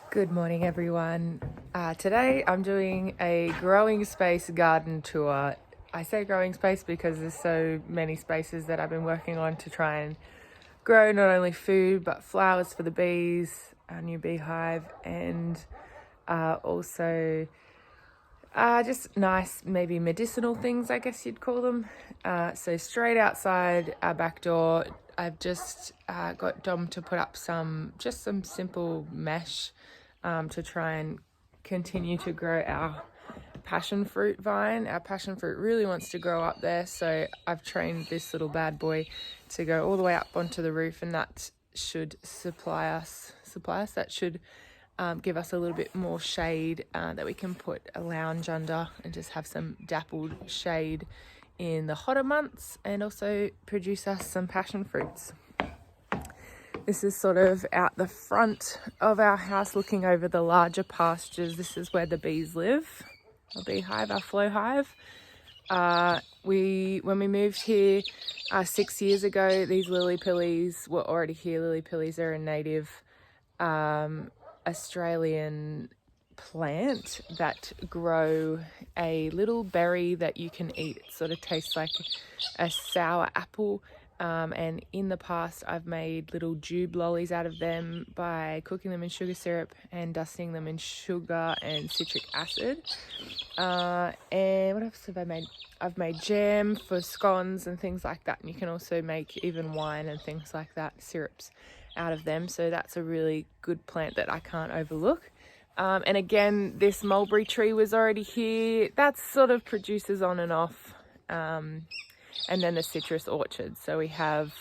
Good morning, everyone. Today I'm doing a growing space garden tour. I say growing space because there's so many spaces that I've been working on to try and grow not only food but flowers for the bees, our new beehive, and also just nice, maybe medicinal things, I guess you'd call them. So straight outside our back door, I've just got Dom to put up some simple mesh to try and continue to grow our passion fruit vine. Our passion fruit really wants to grow up there, so I've trained this little bad boy to go all the way up onto the roof, and that should supply us. That should give us a little bit more shade that we can put a lounge under and just have some dappled shade in the hotter months, and also produce us some passion fruits. This is sort of out the front of our house looking over the larger pastures. This is where the bees live, our beehive, our flow hive. When we moved here 6 years ago, these lily pillies were already here. Lily pillies are a native Australian plant that grow a little berry that you can eat. It sort of tastes like a sour apple. And in the past, I've made little jube lollies out of them by cooking them in sugar syrup and dusting them in sugar and citric acid. And what else have I made? I've made jam for scones and things like that. And you can also make even wine and things like that, syrups out of them. So that's a really good plant that I can't overlook. And again, this mulberry tree was already here. That sort of produces on and off. And then the citrus orchard. So we have,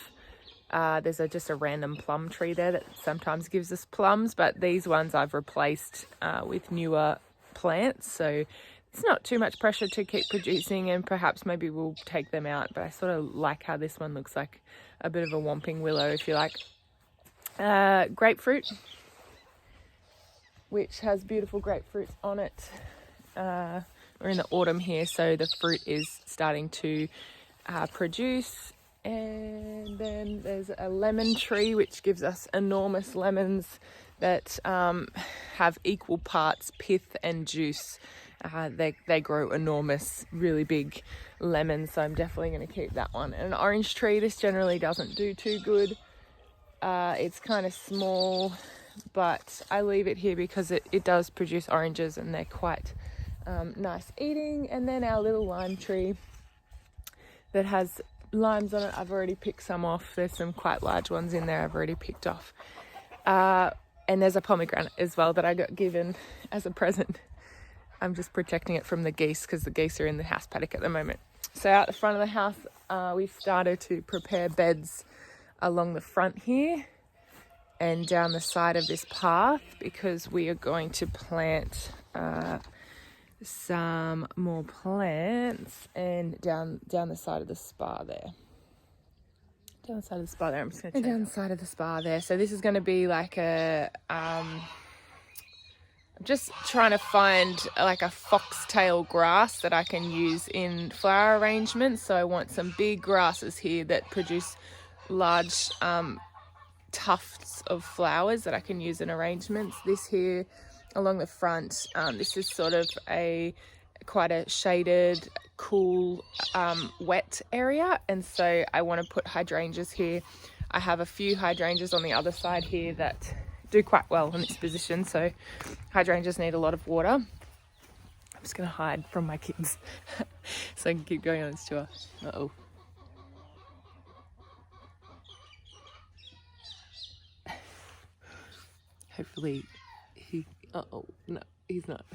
there's just a random plum tree there that sometimes gives us plums, but these ones I've replaced with newer plants. So it's not too much pressure to keep producing, and perhaps maybe we'll take them out. But I sort of like how this one looks like a bit of a whomping willow, if you like. Grapefruit, which has beautiful grapefruits on it. We're in the autumn here, so the fruit is starting to produce. And then there's a lemon tree which gives us enormous lemons that have equal parts pith and juice. They grow enormous, really big lemons, so I'm definitely going to keep that one. And an orange tree, this generally doesn't do too good. It's kind of small, but I leave it here because it does produce oranges, and they're quite nice eating. And then our little lime tree that has limes on it, I've already picked some off. There's some quite large ones in there I've already picked off. And there's a pomegranate as well that I got given as a present. I'm just protecting it from the geese because the geese are in the house paddock at the moment. So out the front of the house, we've started to prepare beds along the front here and down the side of this path, because we are going to plant some more plants, and down the side of the spa there. Down the side of the spa there, I'm just going to down the side of the spa there. So this is going to be like a I'm just trying to find like a foxtail grass that I can use in flower arrangements. So I want some big grasses here that produce large tufts of flowers that I can use in arrangements. This here along the front, this is sort of quite a shaded, cool, wet area, and so I want to put hydrangeas here. I have a few hydrangeas on the other side here that do quite well in this position, so hydrangeas need a lot of water. I'm just going to hide from my kids so I can keep going on this tour. Uh-oh. Hopefully no, he's not.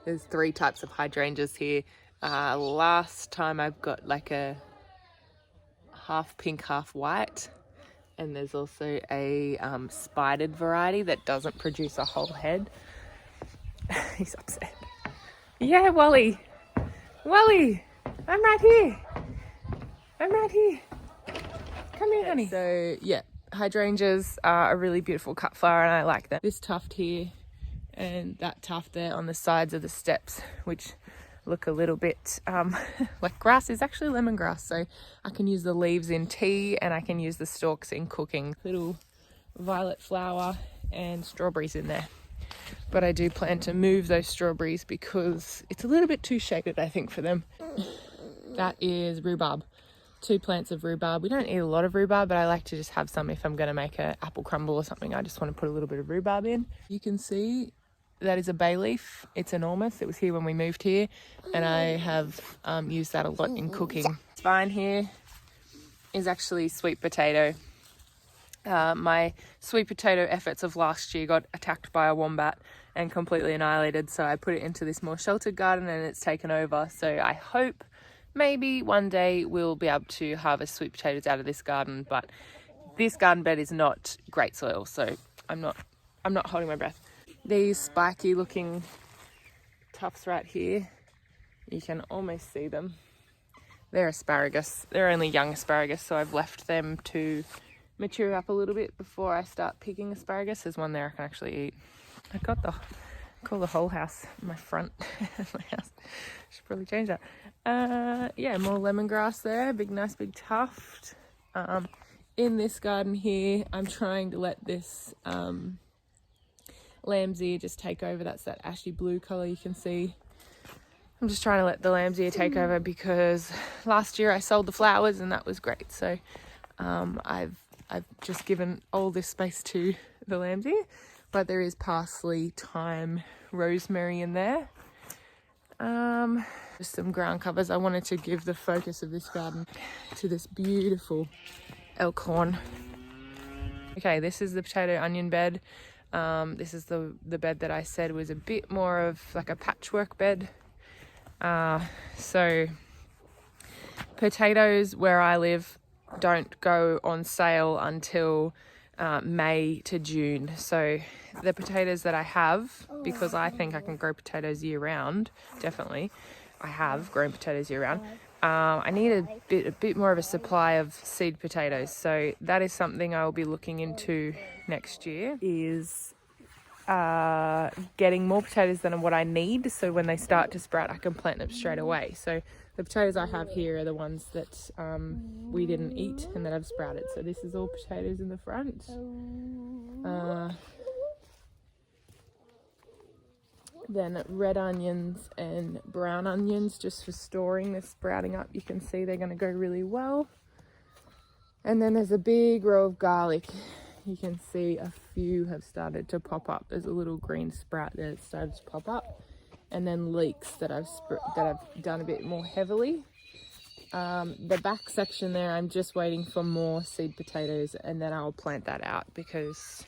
There's 3 types of hydrangeas here. Last time I've got like a half pink, half white. And there's also a spidered variety that doesn't produce a whole head. He's upset. Yeah, Wally, I'm right here. Come here, honey. So yeah, hydrangeas are a really beautiful cut flower, and I like them. This tuft here and that tuft there on the sides of the steps, which look a little bit like grass, is actually lemongrass. So I can use the leaves in tea, and I can use the stalks in cooking. Little violet flower and strawberries in there. But I do plan to move those strawberries because it's a little bit too shaded, I think, for them. That is rhubarb. 2 plants of rhubarb. We don't eat a lot of rhubarb, but I like to just have some if I'm going to make an apple crumble or something. I just want to put a little bit of rhubarb in. You can see that is a bay leaf. It's enormous. It was here when we moved here, and I have used that a lot in cooking. This vine here is actually sweet potato. My sweet potato efforts of last year got attacked by a wombat and completely annihilated, so I put it into this more sheltered garden and it's taken over. So I hope maybe one day we'll be able to harvest sweet potatoes out of this garden, but this garden bed is not great soil, so I'm not holding my breath. These spiky looking tufts right here, you can almost see them. They're asparagus. They're only young asparagus, so I've left them to mature up a little bit before I start picking asparagus. There's one there I can actually eat. I got call the whole house my front my house. Should probably change that. Yeah, more lemongrass there, nice big tuft. In this garden here, I'm trying to let this lamb's ear just take over. That's that ashy blue colour you can see. I'm just trying to let the lamb's ear take over because last year I sold the flowers and that was great. So I've just given all this space to the lamb's ear, but there is parsley, thyme, rosemary in there. Just some ground covers. I wanted to give the focus of this garden to this beautiful elkhorn. Okay, this is the potato onion bed. This is the bed that I said was a bit more of like a patchwork bed. So potatoes where I live don't go on sale until May to June. So the potatoes that I have, because I think I can grow potatoes year round, definitely, I have grown potatoes year round. I need a bit more of a supply of seed potatoes. So that is something I will be looking into next year, is getting more potatoes than what I need. So when they start to sprout, I can plant them straight away. So the potatoes I have here are the ones that we didn't eat and that have sprouted. So this is all potatoes in the front. Then red onions and brown onions just for storing. They're sprouting up. You can see they're going to go really well. And then there's a big row of garlic. You can see a few have started to pop up. There's a little green sprout there that started to pop up. And then leeks that I've done a bit more heavily. The back section there, I'm just waiting for more seed potatoes, and then I'll plant that out because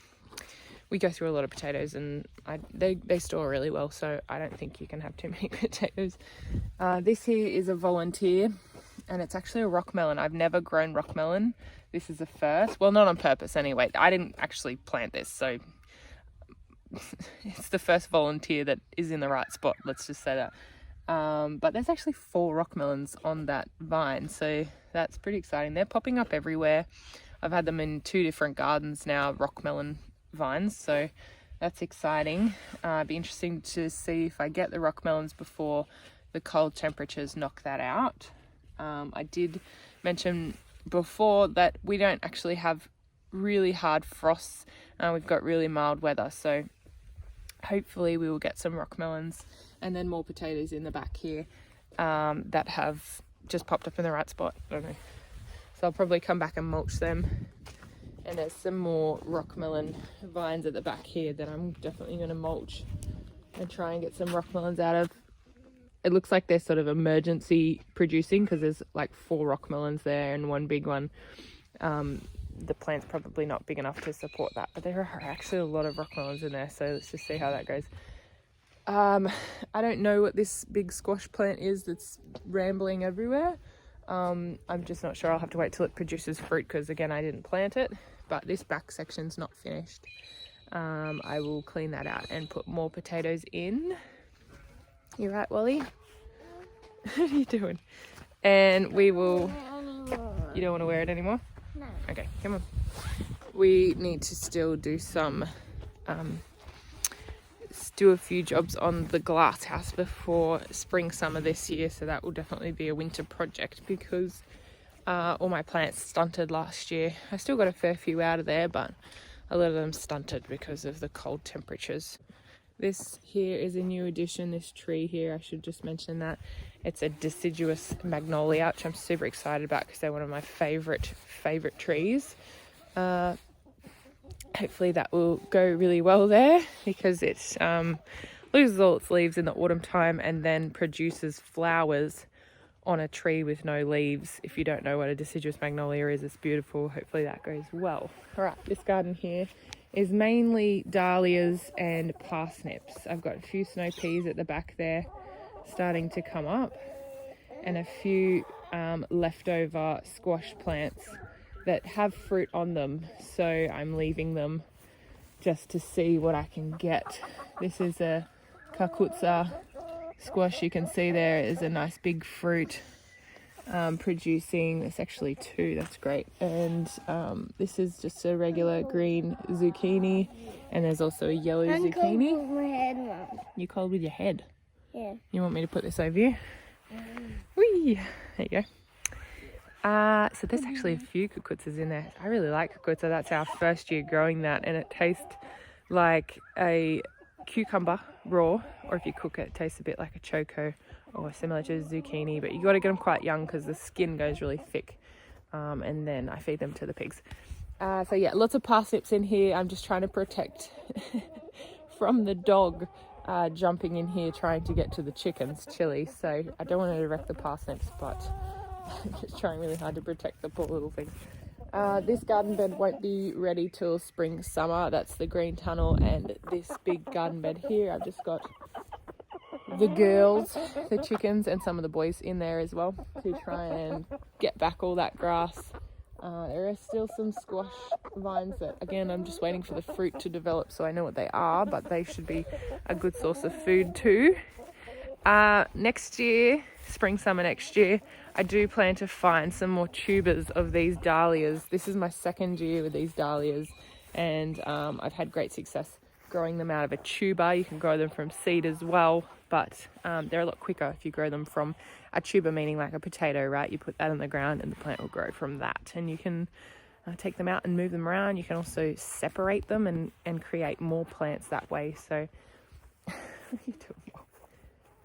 we go through a lot of potatoes and they store really well, so I don't think you can have too many potatoes. This here is a volunteer, and it's actually a rock melon. I've never grown rock melon. This is the first. Well, not on purpose anyway. I didn't actually plant this, so it's the first volunteer that is in the right spot, let's just say that. But there's actually 4 rock melons on that vine, so that's pretty exciting. They're popping up everywhere. I've had them in 2 different gardens now, rock melon vines, so that's exciting. It'd be interesting to see if I get the rock melons before the cold temperatures knock that out. I did mention before that we don't actually have really hard frosts. We've got really mild weather, so hopefully we will get some rock melons and then more potatoes in the back here that have just popped up in the right spot. I don't know. So I'll probably come back and mulch them. And there's some more rock melon vines at the back here that I'm definitely going to mulch and try and get some rock melons out of. It looks like they're sort of emergency producing because there's like 4 rock melons there and 1 big one. The plant's probably not big enough to support that, but there are actually a lot of rock melons in there, so let's just see how that goes. I don't know what this big squash plant is that's rambling everywhere. I'm just not sure. I'll have to wait till it produces fruit because, again, I didn't plant it, but this back section's not finished. I will clean that out and put more potatoes in. You right, Wally? What are you doing? And we will... You don't want to wear it anymore? No. Okay, come on. We need to still do some... do a few jobs on the glass house before spring summer this year, so that will definitely be a winter project because all my plants stunted last year. I still got a fair few out of there, but a lot of them stunted because of the cold temperatures. This here is a new addition, this tree here, I should just mention that. It's a deciduous magnolia, which I'm super excited about because they're one of my favorite trees. Hopefully that will go really well there because it loses all its leaves in the autumn time and then produces flowers on a tree with no leaves. If you don't know what a deciduous magnolia is, it's beautiful. Hopefully that goes well. All right, this garden here is mainly dahlias and parsnips. I've got a few snow peas at the back there starting to come up, and a few leftover squash plants that have fruit on them, so I'm leaving them just to see what I can get. This is a kakutsa squash. You can see there is a nice big fruit producing. It's actually two, that's great. And this is just a regular green zucchini, and there's also a yellow zucchini. Cold with my head, Mum. You cold with your head? Yeah. You want me to put this over you? Whee! There you go. So there's actually a few kakutsas in there. I really like kakutsa. That's our first year growing that, and it tastes like a cucumber raw, or if you cook it, it tastes a bit like a choco or similar to a zucchini, but you got to get them quite young because the skin goes really thick, and then I feed them to the pigs. So yeah, lots of parsnips in here. I'm just trying to protect from the dog jumping in here trying to get to the chickens, Chili, so I don't want to wreck the parsnips, but I'm just trying really hard to protect the poor little things. This garden bed won't be ready till spring, summer. That's the green tunnel, and this big garden bed here, I've just got the girls, the chickens, and some of the boys in there as well to try and get back all that grass. There are still some squash vines that, again, I'm just waiting for the fruit to develop so I know what they are, but they should be a good source of food too. Next year, spring, summer next year, I do plan to find some more tubers of these dahlias. This is my second year with these dahlias, and I've had great success growing them out of a tuber. You can grow them from seed as well, but they're a lot quicker if you grow them from a tuber, meaning like a potato, right? You put that in the ground and the plant will grow from that, and you can take them out and move them around. You can also separate them and create more plants that way. So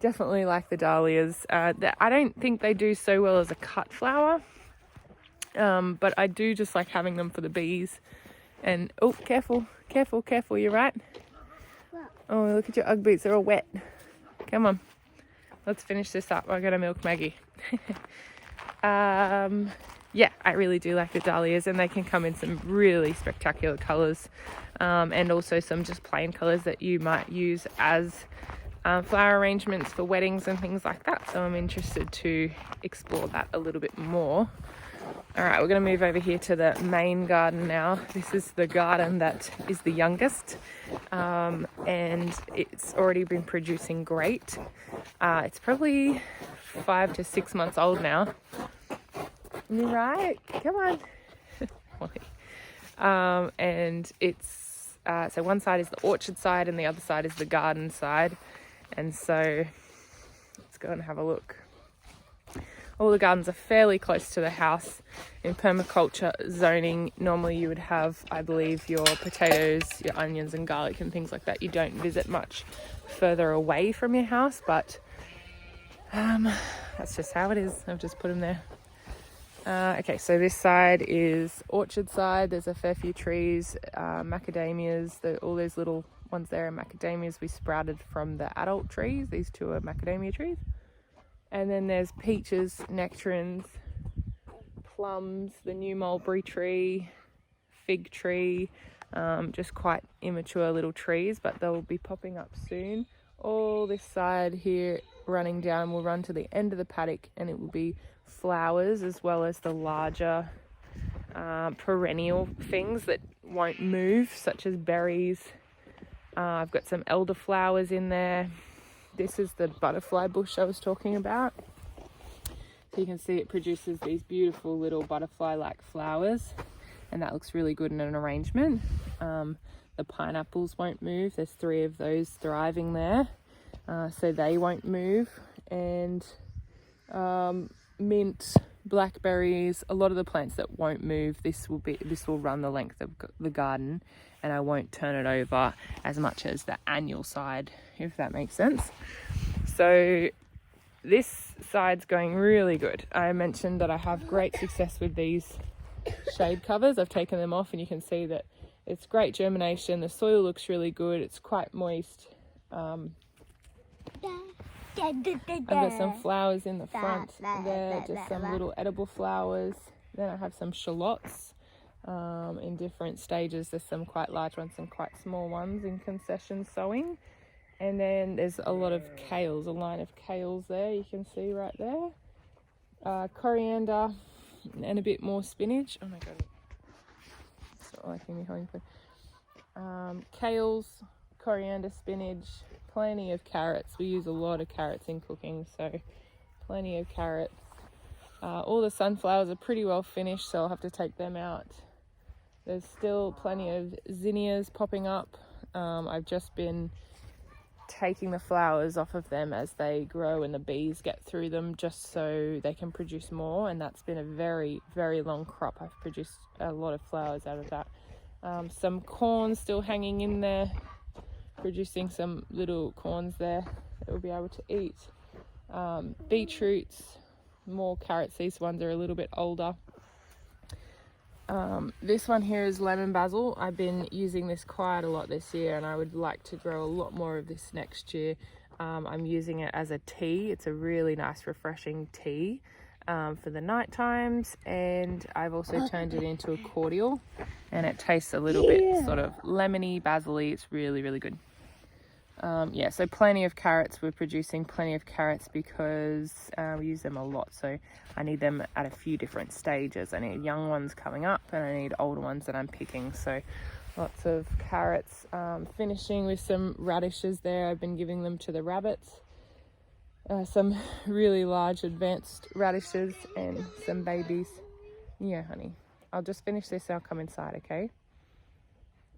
definitely like the dahlias. I don't think they do so well as a cut flower, but I do just like having them for the bees. And oh, careful, you're right. Oh, look at your Ugg boots, they're all wet. Come on, let's finish this up. I gotta milk Maggie. Yeah, I really do like the dahlias, and they can come in some really spectacular colors, and also some just plain colors that you might use as flower arrangements for weddings and things like that. So I'm interested to explore that a little bit more. All right, we're going to move over here to the main garden now. This is the garden that is the youngest, and it's already been producing great. It's probably 5 to 6 months old now. You're right, come on. And it's so one side is the orchard side and the other side is the garden side, and so let's go and have a look. All the gardens are fairly close to the house. In permaculture zoning, normally you would have, I believe, your potatoes, your onions and garlic and things like that. You don't visit much further away from your house, but that's just how it is. I've just put them there. Okay, so this side is orchard side. There's a fair few trees, macadamias. All those little ones there are macadamias we sprouted from the adult trees. These two are macadamia trees. And then there's peaches, nectarines, plums, the new mulberry tree, fig tree, just quite immature little trees, but they'll be popping up soon. All this side here running down will run to the end of the paddock, and it will be flowers as well as the larger perennial things that won't move, such as berries. I've got some elderflowers in there. This is the butterfly bush I was talking about. So you can see it produces these beautiful little butterfly-like flowers, and that looks really good in an arrangement. The pineapples won't move. There's 3 of those thriving there, so they won't move. And mint, blackberries, a lot of the plants that won't move. This will run the length of the garden, and I won't turn it over as much as the annual side, if that makes sense. So this side's going really good. I mentioned that I have great success with these shade covers. I've taken them off and you can see that it's great germination. The soil looks really good. It's quite moist. I've got some flowers in the front there, just some little edible flowers. Then I have some shallots in different stages. There's some quite large ones and quite small ones in concession sowing. And then there's a lot of kales, a line of kales there, you can see right there. Coriander and a bit more spinach. Oh my god, it's not liking me holding food. Kales, coriander, spinach, plenty of carrots. We use a lot of carrots in cooking, so plenty of carrots. All the sunflowers are pretty well finished, so I'll have to take them out. There's still plenty of zinnias popping up. I've just been taking the flowers off of them as they grow and the bees get through them, just so they can produce more, and that's been a very, very long crop. I've produced a lot of flowers out of that. Some corn still hanging in there, producing some little corns there that we'll be able to eat. Beetroots, more carrots. These ones are a little bit older. This one here is lemon basil. I've been using this quite a lot this year, and I would like to grow a lot more of this next year. I'm using it as a tea. It's a really nice refreshing tea for the night times, and I've also turned it into a cordial, and it tastes a little bit sort of lemony, basil-y. It's really, really good. Yeah, so plenty of carrots. We're producing plenty of carrots because we use them a lot, so I need them at a few different stages. I need young ones coming up and I need older ones that I'm picking, so lots of carrots. Finishing with some radishes there. I've been giving them to the rabbits. Some really large advanced radishes and some babies. Yeah, honey. I'll just finish this and I'll come inside, okay?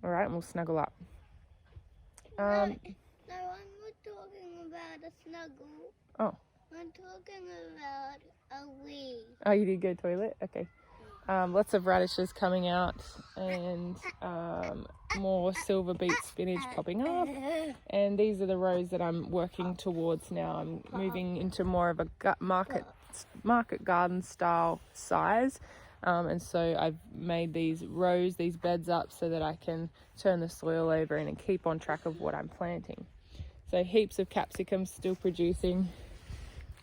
Alright, and we'll snuggle up. No, I'm not talking about a snuggle. Oh. I'm talking about a wee. Oh, you did go toilet? Okay. Lots of radishes coming out, and more silver beet spinach popping up. And these are the rows that I'm working towards now. I'm moving into more of a market garden style size. And so I've made these rows, these beds up, so that I can turn the soil over and keep on track of what I'm planting. So heaps of capsicums still producing.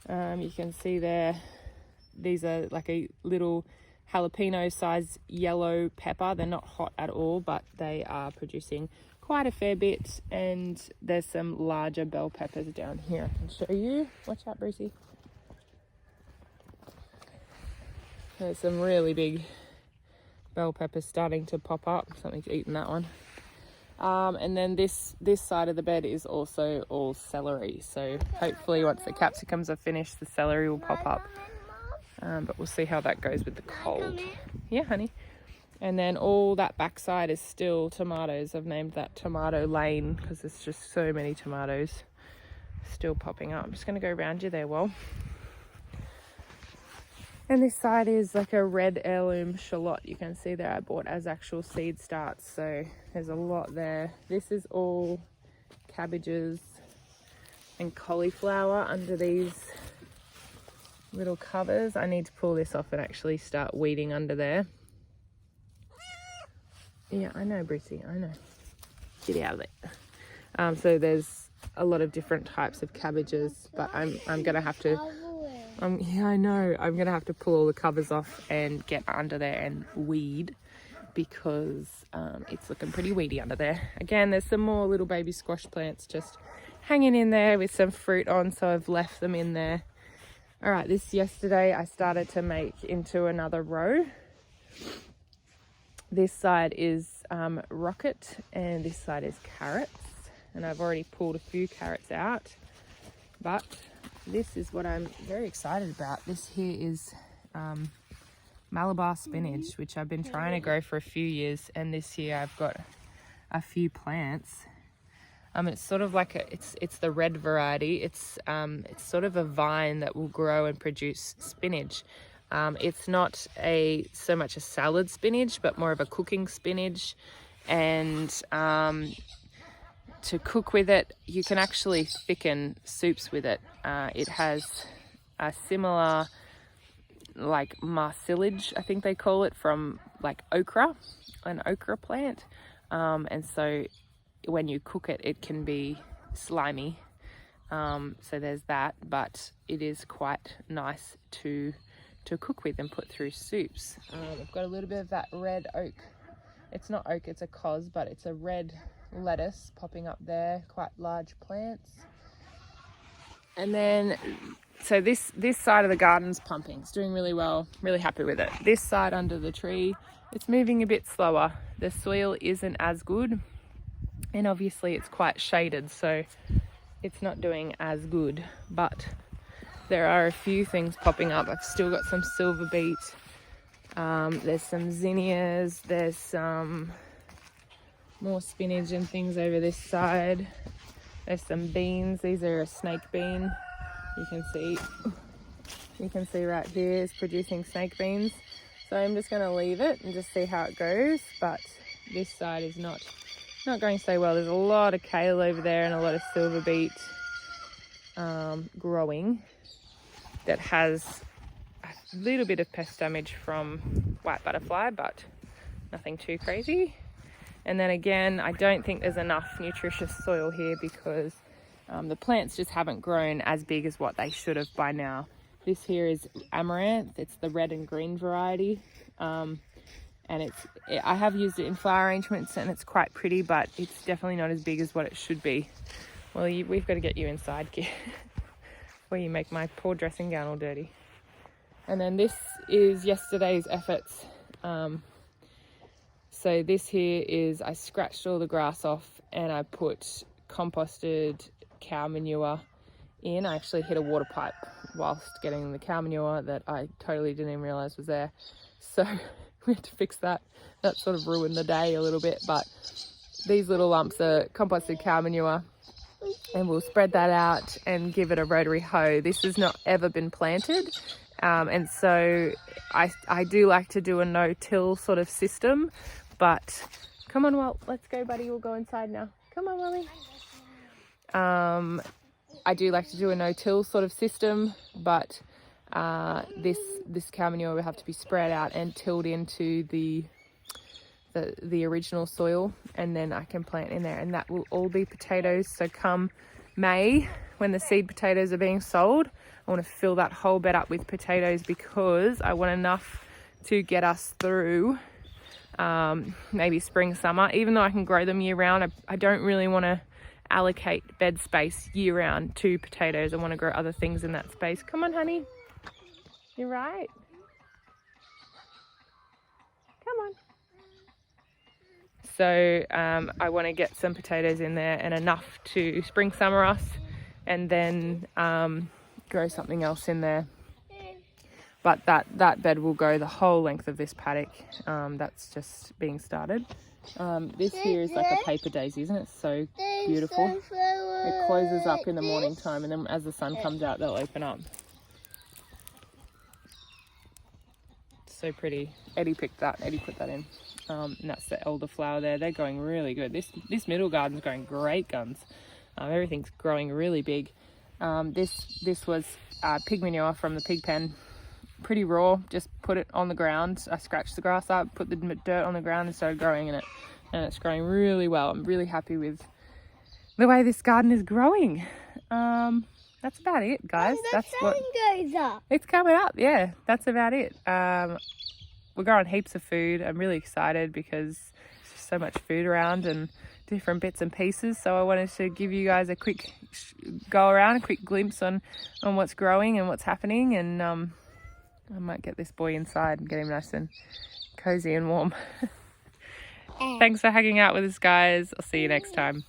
You can see there, these are like a little jalapeno size yellow pepper. They're not hot at all, but they are producing quite a fair bit. And there's some larger bell peppers down here. I can show you. Watch out, Brucey. There's some really big bell peppers starting to pop up. Something's eaten that one. And then this side of the bed is also all celery. So hopefully once the capsicums are finished, the celery will pop up. But we'll see how that goes with the cold. Yeah, honey. And then all that backside is still tomatoes. I've named that Tomato Lane because there's just so many tomatoes still popping up. I'm just going to go around you there, well. And this side is like a red heirloom shallot. You can see there I bought as actual seed starts, so there's a lot there. This is all cabbages and cauliflower under these little covers. I need to pull this off and actually start weeding under there. Yeah, I know, Brucey, I know. Get out of there. So there's a lot of different types of cabbages, but I'm gonna have to. Yeah, I know. I'm going to have to pull all the covers off and get under there and weed because it's looking pretty weedy under there. Again, there's some more little baby squash plants just hanging in there with some fruit on, so I've left them in there. All right, this yesterday I started to make into another row. This side is rocket and this side is carrots. And I've already pulled a few carrots out, but this is what I'm very excited about. This here is Malabar spinach, which I've been trying to grow for a few years, and this year I've got a few plants. It's sort of like it's the red variety. It's sort of a vine that will grow and produce spinach. It's not so much a salad spinach, but more of a cooking spinach. And to cook with it, you can actually thicken soups with it. It has a similar, like, mucilage, I think they call it, from like okra, an okra plant. And so when you cook it, it can be slimy. So there's that, but it is quite nice to cook with and put through soups. I've got a little bit of that red oak. It's not oak, it's a cos, but it's a red lettuce popping up there, quite large plants. And then, so this side of the garden's pumping. It's doing really well, really happy with it. This side under the tree, it's moving a bit slower. The soil isn't as good, and obviously it's quite shaded, so it's not doing as good, but there are a few things popping up. I've still got some silver beet. There's some zinnias. There's some more spinach and things over this side. There's some beans. These are a snake bean. You can see right here it's producing snake beans. So I'm just going to leave it and just see how it goes. But this side is not going so well. There's a lot of kale over there and a lot of silver beet growing that has a little bit of pest damage from white butterfly, but nothing too crazy. And then again, I don't think there's enough nutritious soil here because the plants just haven't grown as big as what they should have by now. This here is amaranth. It's the red and green variety. And I have used it in flower arrangements and it's quite pretty, but it's definitely not as big as what it should be. Well, we've got to get you inside, kid, before you make my poor dressing gown all dirty. And then this is yesterday's efforts. So this here is, I scratched all the grass off and I put composted cow manure in. I actually hit a water pipe whilst getting the cow manure that I totally didn't even realise was there. So we had to fix that. That sort of ruined the day a little bit, but these little lumps are composted cow manure, and we'll spread that out and give it a rotary hoe. This has not ever been planted, and so I do like to do a no-till sort of system, but come on, Walt, let's go, buddy. We'll go inside now. Come on, Wally. I do like to do a no-till sort of system, but this cow manure will have to be spread out and tilled into the original soil, and then I can plant in there, and that will all be potatoes. So come May, when the seed potatoes are being sold, I want to fill that whole bed up with potatoes because I want enough to get us through maybe spring, summer. Even though I can grow them year round, I don't really want to allocate bed space year round to potatoes. I want to grow other things in that space. Come on, honey. You're right. Come on. So I want to get some potatoes in there and enough to spring summer us, and then grow something else in there. But that bed will go the whole length of this paddock. That's just being started. This here is like a paper daisy, isn't it? So beautiful. It closes up in the morning time, and then as the sun comes out, they'll open up. So pretty. Eddie picked that. Eddie put that in. And that's the elderflower there. They're going really good. This middle garden's going great guns. Everything's growing really big. This was pig manure from the pig pen. Pretty raw. Just put it on the ground. I scratched the grass up, put the dirt on the ground, and started growing in it. And it's growing really well. I'm really happy with the way this garden is growing. That's about it, guys. That's what goes up. It's coming up. Yeah, that's about it. We're growing heaps of food. I'm really excited because there's just so much food around and different bits and pieces. So I wanted to give you guys a quick go around, a quick glimpse on what's growing and what's happening. And I might get this boy inside and get him nice and cozy and warm. Thanks for hanging out with us, guys. I'll see you next time.